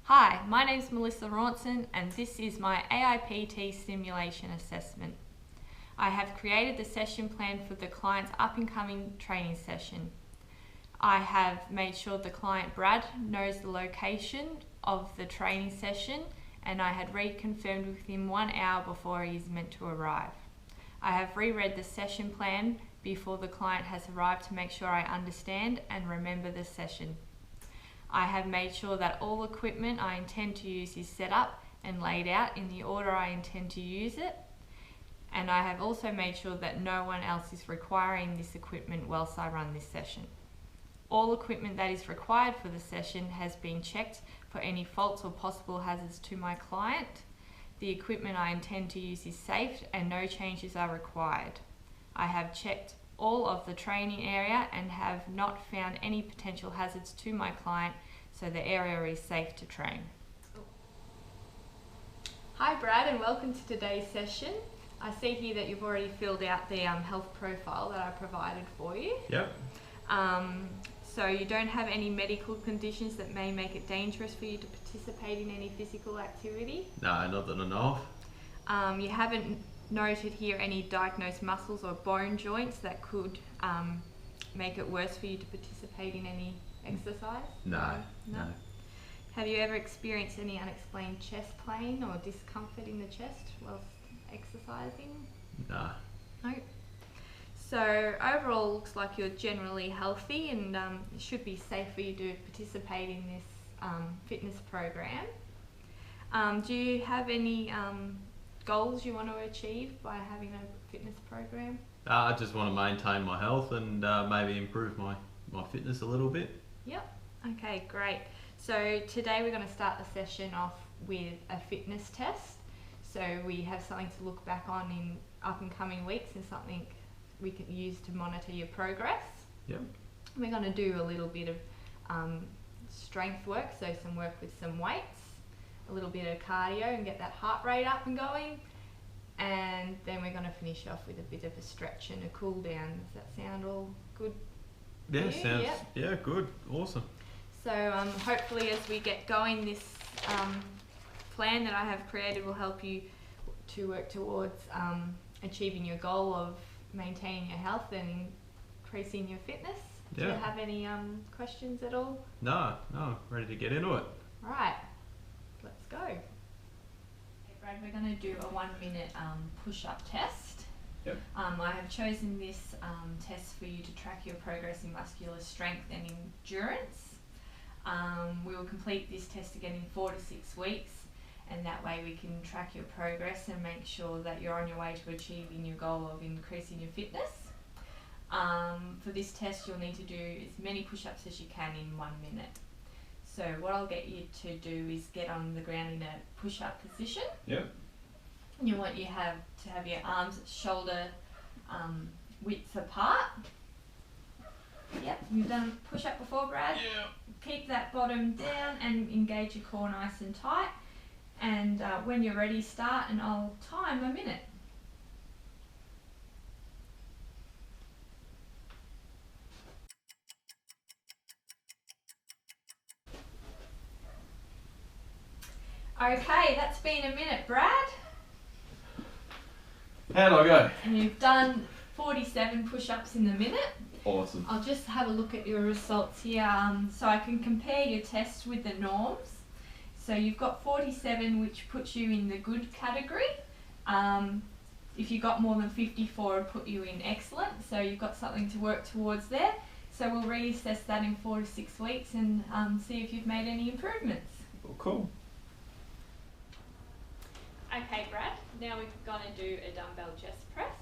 Hi, my name is Melissa Rawnson and this is my AIPT simulation assessment. I have created the session plan for the client's up-and-coming training session. I have made sure the client Brad knows the location of the training session, and I had reconfirmed with him 1 hour before he is meant to arrive. I have reread the session plan before the client has arrived to make sure I understand and remember the session. I have made sure that all equipment I intend to use is set up and laid out in the order I intend to use it. And I have also made sure that no one else is requiring this equipment whilst I run this session. All equipment that is required for the session has been checked for any faults or possible hazards to my client. The equipment I intend to use is safe and no changes are required. I have checked all of the training area and have not found any potential hazards to my client, so the area is safe to train. Hi Brad, and welcome to today's session. I see here that you've already filled out the health profile that I provided for you. Yep. So you don't have any medical conditions that may make it dangerous for you to participate in any physical activity? No, not that I know of. You haven't noted here any diagnosed muscles or bone joints that could make it worse for you to participate in any exercise? No. Have you ever experienced any unexplained chest pain or discomfort in the chest whilst exercising? No. No. So overall, looks like you're generally healthy, and it should be safe for you to participate in this fitness program. Do you have any goals you want to achieve by having a fitness program? I just want to maintain my health and maybe improve my fitness a little bit. Yep. Okay, great. So today we're going to start the session off with a fitness test. So we have something to look back on in up and coming weeks and something we can use to monitor your progress. Yep. We're going to do a little bit of strength work, so some work with some weights, a little bit of cardio and get that heart rate up and going, and then we're going to finish off with a bit of a stretch and a cool down. Does that sound all good? Yeah, sounds, yeah, good, awesome. So hopefully as we get going, this plan that I have created will help you to work towards achieving your goal of maintaining your health and increasing your fitness. Yeah. Do you have any questions at all? No, ready to get into it. Right, let's go. Okay, Brad, we're going to do a 1 minute push-up test. Yep. I have chosen this test for you to track your progress in muscular strength and endurance. We will complete this test again in 4 to 6 weeks, and that way we can track your progress and make sure that you're on your way to achieving your goal of increasing your fitness. For this test, you'll need to do as many push-ups as you can in 1 minute. So what I'll get you to do is get on the ground in a push-up position. Yep. You want to have your arms shoulder width apart. Yep, you've done a push-up before, Brad? Yeah. Keep that bottom down and engage your core nice and tight. And when you're ready, start, and I'll time a minute. Okay, that's been a minute, Brad. How'd I go? And you've done 47 push-ups in the minute. Awesome. I'll just have a look at your results here so I can compare your test with the norms. So you've got 47, which puts you in the good category. If you got more than 54, it'll put you in excellent. So you've got something to work towards there. So we'll reassess that in 4 to 6 weeks and see if you've made any improvements. Well, cool. Okay, Brad, now we're going to do a dumbbell chest press.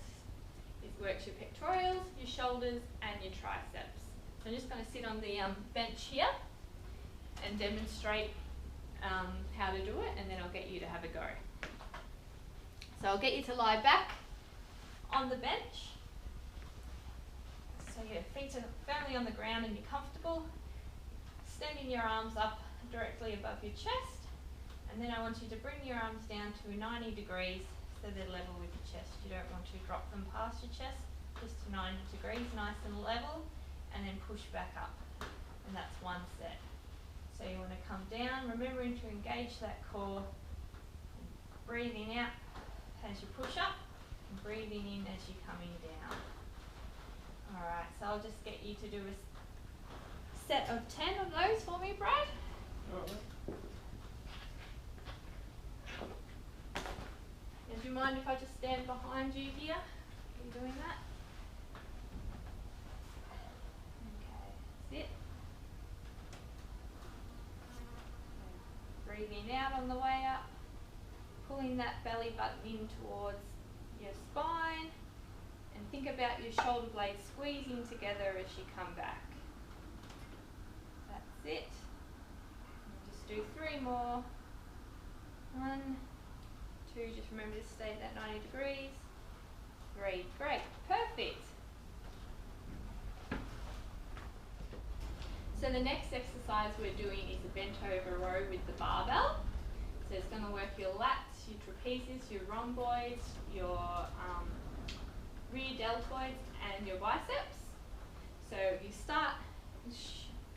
This works your pectorals, your shoulders and your triceps. So I'm just going to sit on the bench here and demonstrate how to do it, and then I'll get you to have a go. So I'll get you to lie back on the bench. So your feet are firmly on the ground and you're comfortable. Extending your arms up directly above your chest, and then I want you to bring your arms down to 90 degrees so they're level with your chest. You don't want to drop them past your chest, just to 90 degrees, nice and level, and then push back up. And that's one set. So you want to come down, remembering to engage that core, breathing out as you push up, and breathing in as you're coming down. Alright, so I'll just get you to do a set of 10 of those for me, Brad. And do you mind if I just stand behind you here? Are you doing that? Okay, sit. Breathing out on the way up, pulling that belly button in towards your spine, and think about your shoulder blades squeezing together as you come back. That's it. And just do 3 more. 1, 2, just remember to stay at that 90 degrees. 3, great, perfect. So the next exercise we're doing is a bent over row with the barbell. So it's going to work your lats, your trapezius, your rhomboids, your rear deltoids and your biceps. So you start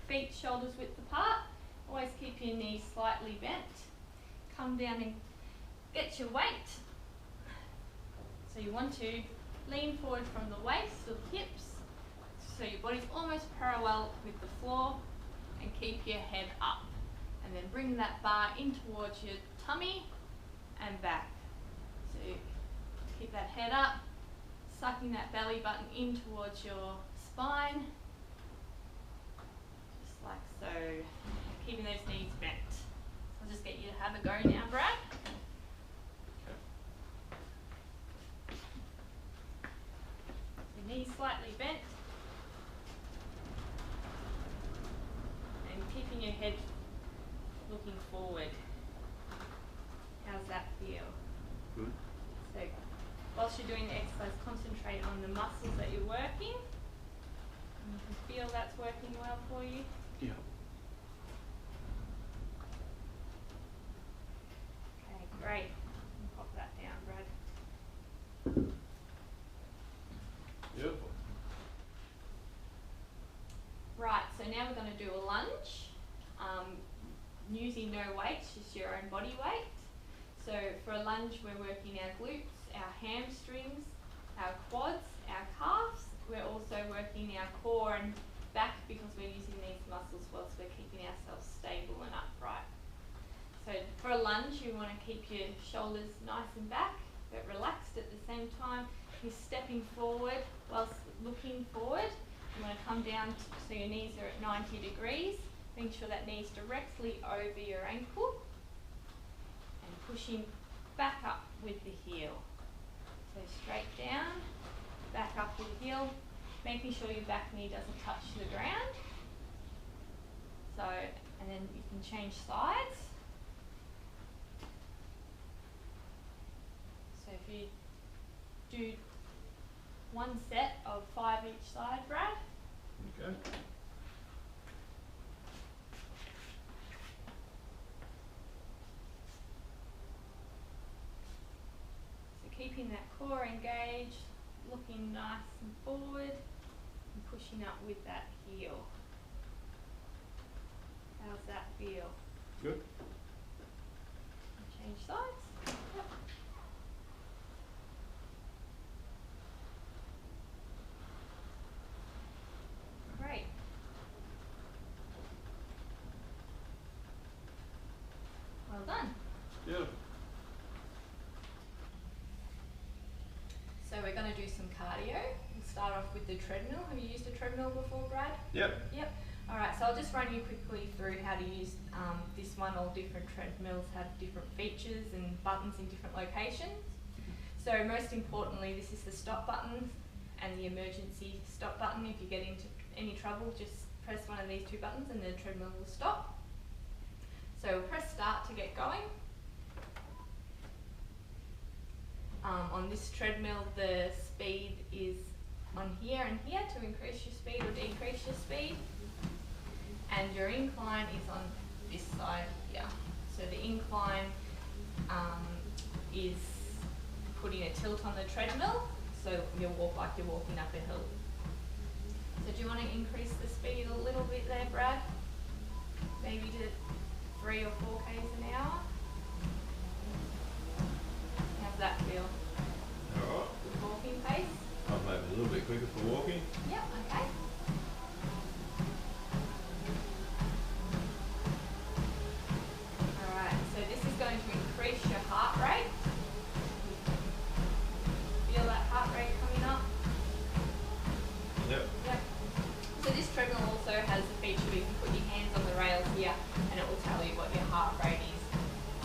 feet shoulders width apart, always keep your knees slightly bent. Come down and get your weight. So you want to lean forward from the waist or hips, so your body's almost parallel with the floor, and keep your head up. And then bring that bar in towards your tummy and back. So you keep that head up, sucking that belly button in towards your spine, just like so. Keeping those knees bent. So I'll just get you to have a go now, Brad. Your knees slightly bent. And keeping your head looking forward. How's that feel? Good. So whilst you're doing the exercise, concentrate on the muscles that you're working. And you can feel that's working well for you. Yeah. Okay, great. Pop that down, Brad. Beautiful. Right, so now we're going to do a lunge. Using no weights, just your own body weight. So for a lunge, we're working our glutes, our hamstrings, our quads, our calves. We're also working our core and back because we're using these muscles whilst we're keeping ourselves stable and upright. So for a lunge, you want to keep your shoulders nice and back, but relaxed at the same time. You're stepping forward whilst looking forward. You want to come down so your knees are at 90 degrees. Making sure that knee's directly over your ankle. And pushing back up with the heel. So straight down, back up with the heel. Making sure your back knee doesn't touch the ground. So, and then you can change sides. So if you do 1 set of 5 each side, Brad. Okay. So keeping that core engaged, looking nice and forward, and pushing up with that heel. How's that feel? Good. Change sides. Yep. Great. Well done. Beautiful. So we're going to do some cardio. We'll start off with the treadmill. Have you used a treadmill before, Brad? Yep. Yep. Alright, so I'll just run you quickly through how to use this one. All different treadmills have different features and buttons in different locations. So most importantly, this is the stop button and the emergency stop button. If you get into any trouble, just press one of these 2 buttons and the treadmill will stop. So we'll press start to get going. On this treadmill, the speed is on here and here to increase your speed or decrease your speed. And your incline is on this side here. So the incline is putting a tilt on the treadmill, so you'll walk like you're walking up a hill. So do you want to increase the speed a little bit there, Brad? maybe to 3 or 4 k's an hour. How's that feel? Alright. Good walking pace? I'll maybe a little bit quicker for walking. Yep, okay. Alright, so this is going to increase your heart rate. Feel that heart rate coming up? Yep. Yep. So this treadmill also has a feature where you can put your hands on the rails here and it will tell you what your heart rate is.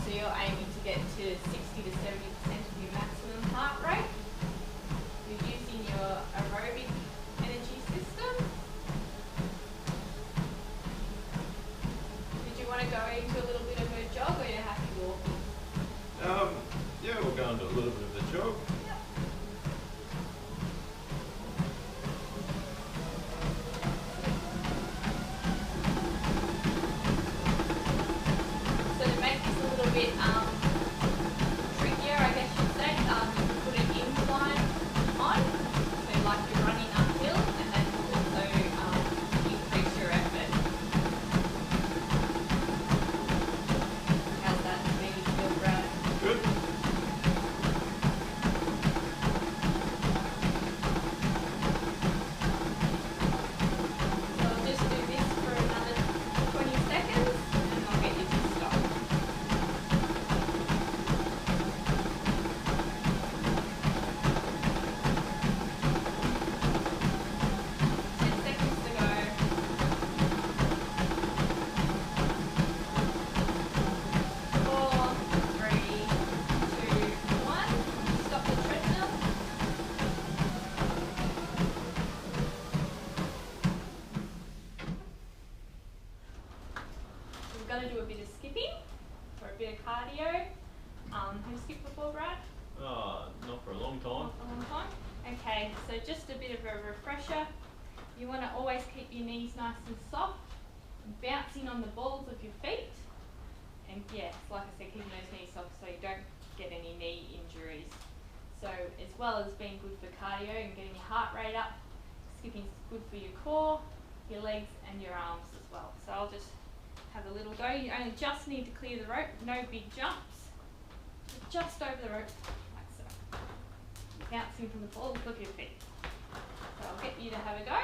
So you're aiming to get to 60 to 70% of your maximum heart rate. You're using your aerobic energy system. Did you want to go into a little bit of a jog or are you happy walking? Yeah, we'll go into a little bit of a jog. Yep. So to make this a little bit trickier, I guess you'd say, you can put an incline on, so like you're running uphill, and then also increase your effort. How's that make you feel, Brad? Good. So I'll just do this for another 20 seconds, and I'll get you to stop. We're going to do a bit of skipping for a bit of cardio. Have you skipped before, Brad? Not for a long time. Not for a long time. Okay, so just a bit of a refresher. You want to always keep your knees nice and soft, bouncing on the balls of your feet. And yes, like I said, keeping those knees soft so you don't get any knee injuries. So as well as being good for cardio and getting your heart rate up, skipping's good for your core, your legs and your arms as well. So I'll just have a little go. You only just need to clear the rope, no big jumps. Just over the rope, like so. Bouncing from the balls of your feet. So I'll get you to have a go.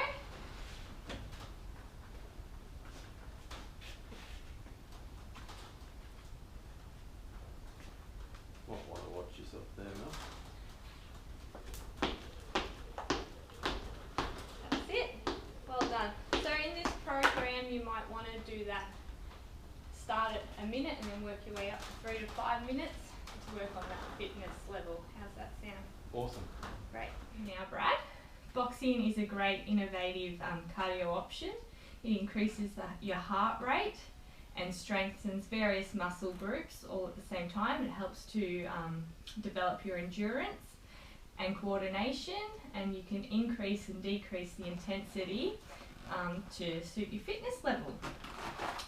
Might want to watch yourself there, Mel. That's it. Well done. So in this program you might want to do that. Start at a minute and then work your way up to 3 to 5 minutes to work on that fitness level. How's that sound? Awesome. Great. Now, Brad, boxing is a great innovative cardio option. It increases your heart rate and strengthens various muscle groups all at the same time. It helps to develop your endurance and coordination, and you can increase and decrease the intensity to suit your fitness level.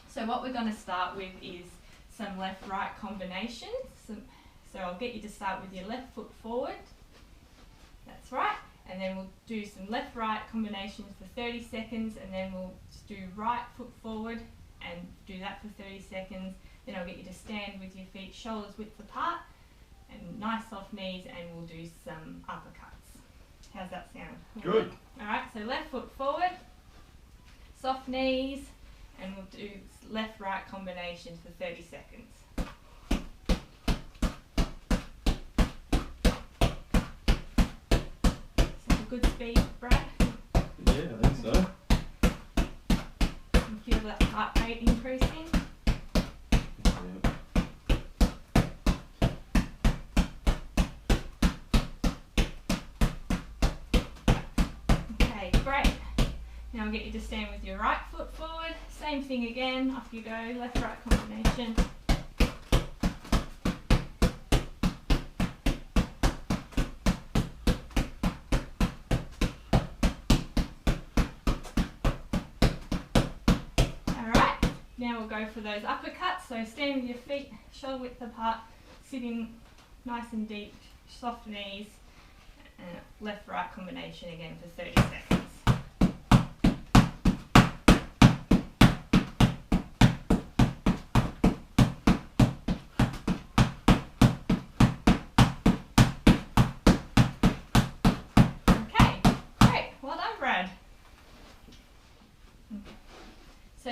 So what we're going to start with is some left-right combinations. So I'll get you to start with your left foot forward. That's right. And then we'll do some left-right combinations for 30 seconds, and then we'll just do right foot forward and do that for 30 seconds. Then I'll get you to stand with your feet shoulders width apart and nice soft knees, and we'll do some uppercuts. How's that sound? Good. Alright, so left foot forward, soft knees, and we'll do left-right combinations for 30 seconds. Good speed, Brad? Yeah, I think so. You feel that heart rate increasing? Yeah. Okay, great. Now I'll get you to stand with your right foot forward. Same thing again, off you go, left-right combination. Now we'll go for those uppercuts, so stand with your feet shoulder width apart, sitting nice and deep, soft knees, and left-right combination again for 30 seconds.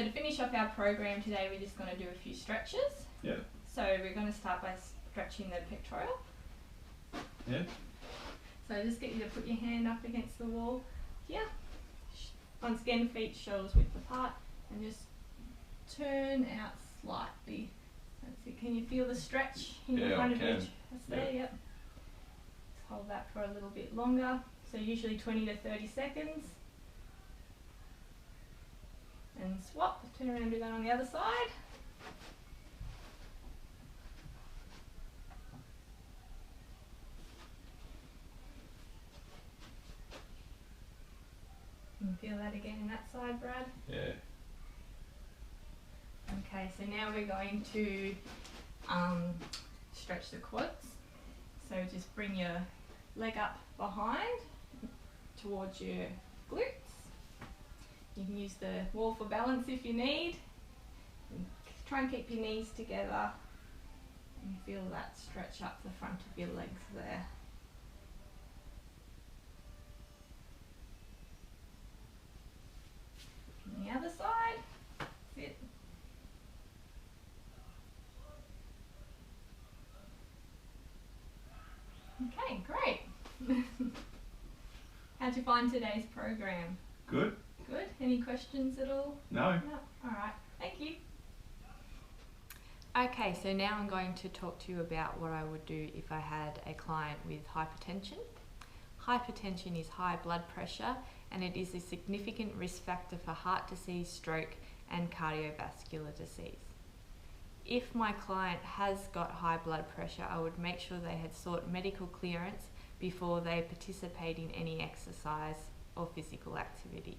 So to finish off our program today, we're just going to do a few stretches. Yeah. So we're going to start by stretching the pectoral. Yeah. So just get you to put your hand up against the wall here. Once again, feet shoulders width apart, and just turn out slightly. That's it. Can you feel the stretch in the front of your chest there? Yep. Just hold that for a little bit longer. So usually 20 to 30 seconds. And swap. Turn around and do that on the other side. And feel that again in that side, Brad? Yeah. Okay, so now we're going to stretch the quads. So just bring your leg up behind towards your glutes. You can use the wall for balance if you need. And try and keep your knees together and feel that stretch up the front of your legs there. On the other side, sit. Okay, great. How'd you find today's program? Good. Good. Any questions at all? No. No. All right. Thank you. Okay, so now I'm going to talk to you about what I would do if I had a client with hypertension. Hypertension is high blood pressure, and it is a significant risk factor for heart disease, stroke, and cardiovascular disease. If my client has got high blood pressure, I would make sure they had sought medical clearance before they participate in any exercise or physical activity.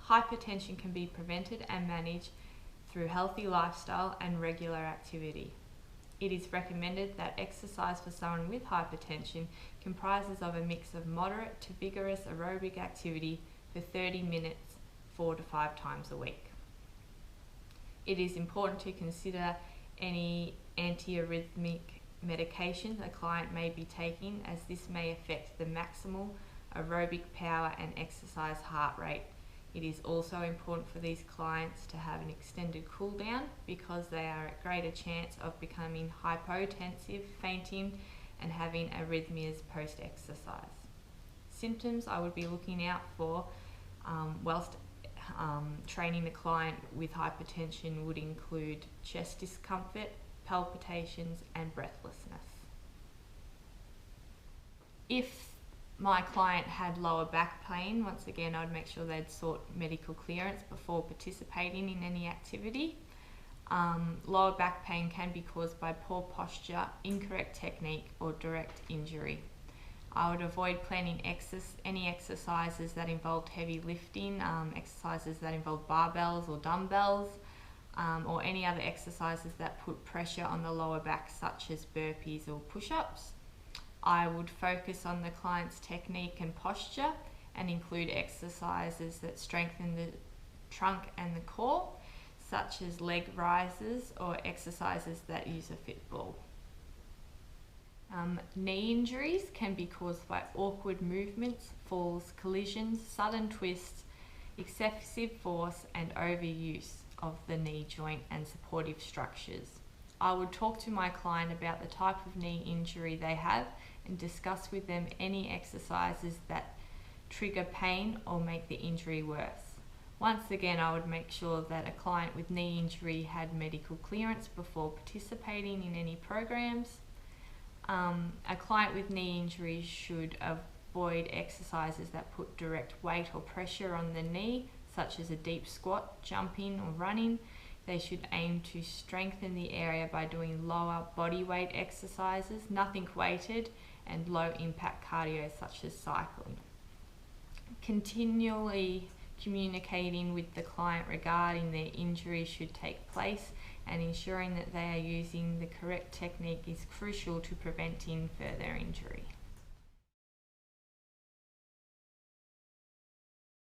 Hypertension can be prevented and managed through healthy lifestyle and regular activity. It is recommended that exercise for someone with hypertension comprises of a mix of moderate to vigorous aerobic activity for 30 minutes 4 to 5 times a week. It is important to consider any antiarrhythmic medications a client may be taking, as this may affect the maximal aerobic power and exercise heart rate. It is also important for these clients to have an extended cool down, because they are at greater chance of becoming hypotensive, fainting, and having arrhythmias post-exercise. Symptoms I would be looking out for whilst training the client with hypertension would include chest discomfort, palpitations, and breathlessness. If my client had lower back pain, once again I'd make sure they'd sought medical clearance before participating in any activity. Lower back pain can be caused by poor posture, incorrect technique, or direct injury. I would avoid planning any exercises that involved heavy lifting, exercises that involve barbells or dumbbells, or any other exercises that put pressure on the lower back, such as burpees or push-ups. I would focus on the client's technique and posture and include exercises that strengthen the trunk and the core, such as leg rises or exercises that use a fit ball. Knee injuries can be caused by awkward movements, falls, collisions, sudden twists, excessive force, and overuse of the knee joint and supportive structures. I would talk to my client about the type of knee injury they have and discuss with them any exercises that trigger pain or make the injury worse. Once again, I would make sure that a client with knee injury had medical clearance before participating in any programs. A client with knee injury should avoid exercises that put direct weight or pressure on the knee, such as a deep squat, jumping, or running. They should aim to strengthen the area by doing lower body weight exercises, nothing weighted, and low impact cardio such as cycling. Continually communicating with the client regarding their injury should take place, and ensuring that they are using the correct technique is crucial to preventing further injury.